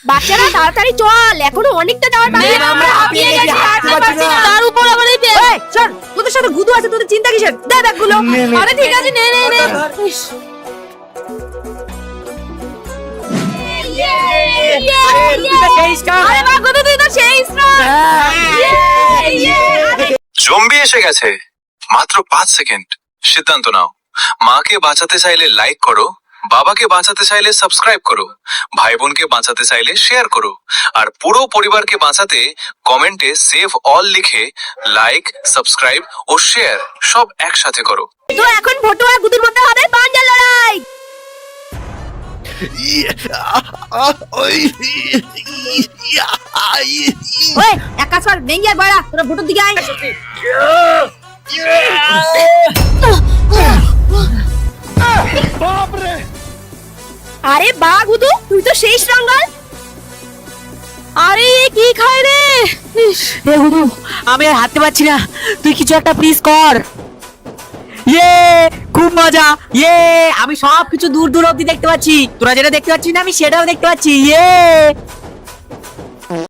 বাচ্চারা তাড়াতাড়ি চল, এখনো অনেকটা যাওয়ার বাকি। আমরা হাঁপিয়ে গেছি, হাঁটতে পারছি না। তার উপর আবার এই ব্যাগ। এই শোন, তোদের সাথে গুদু আছে, তোদের চিন্তা কিসের? দে ব্যাগগুলো। আরে ঠিক আছে, নে নে নে। ইস। আরে বাহ গুদু, তুই তো সেই স্ট্রং। জম্বি এসে গেছে। মাত্র 5 সেকেন্ড। সিদ্ধান্ত নাও। মাকে বাঁচাতে চাইলে লাইক করো, বাবাকে বাঁচাতে চাইলে সাবস্ক্রাইব করো, ভাই বোনকে বাঁচাতে চাইলে শেয়ার করো, আর পুরো পরিবারকে বাঁচাতে কমেন্টে সেভ অল লিখে লাইক, সাবস্ক্রাইব ও শেয়ার সব একসাথে করো। তো এখন ভোটু আর গুদুর মধ্যে হবে পাঞ্জা লড়াই। ওই এক কাজ কর, ভেঙে আর বাড়া, তোরা ভোটুর দিকে আয়। আরে বাহ গুদু, তুই তো সেই স্ট্রঙ্গাল। আরে এ কি খায় রে? এ গুরু, আমি আর হাঁটতে পারছি না, তুই কিছু একটা প্লিজ কর। ইয়ে, খুব মজা। ইয়ে, আমি সব কিছু দূর দূর অব্দি দেখতে পাচ্ছি, তোরা যেটা দেখতে পাচ্ছিস না আমি সেটাও দেখতে পাচ্ছি। ইয়ে